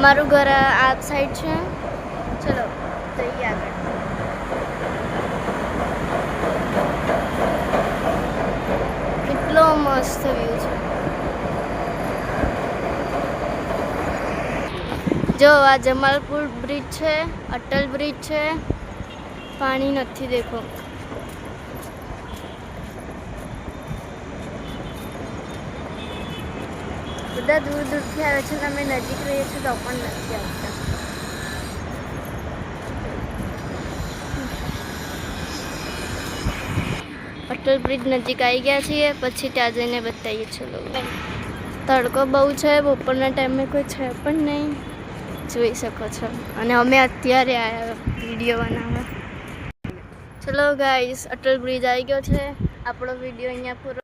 અમારું ઘર આ સાઈડ છે. ચલો જઈએ આગળ. કેટલો મસ્ત વ્યૂ છે. જો આ જમાલપુર બ્રિજ છે, અટલ બ્રિજ છે. પાણી નથી દેખો. બધા દૂર દૂરથી આવે છે. તમે નજીક રહીએ છો તો પણ નથી આવતા. અટલ બ્રિજ નજીક આવી ગયા છીએ. પછી ત્યાં જઈને બતાવીએ ચલો. તડકો બહુ છે. બપોરના ટાઈમે કોઈ છે પણ નહીં, જોઈ શકો છો. અને અમે અત્યારે આવ્યા વિડીયો બનાવવા. ચલો ગાઈસ, અટલ બ્રિજ આવી ગયો છે. આપણો વિડીયો અહીંયા પૂરો.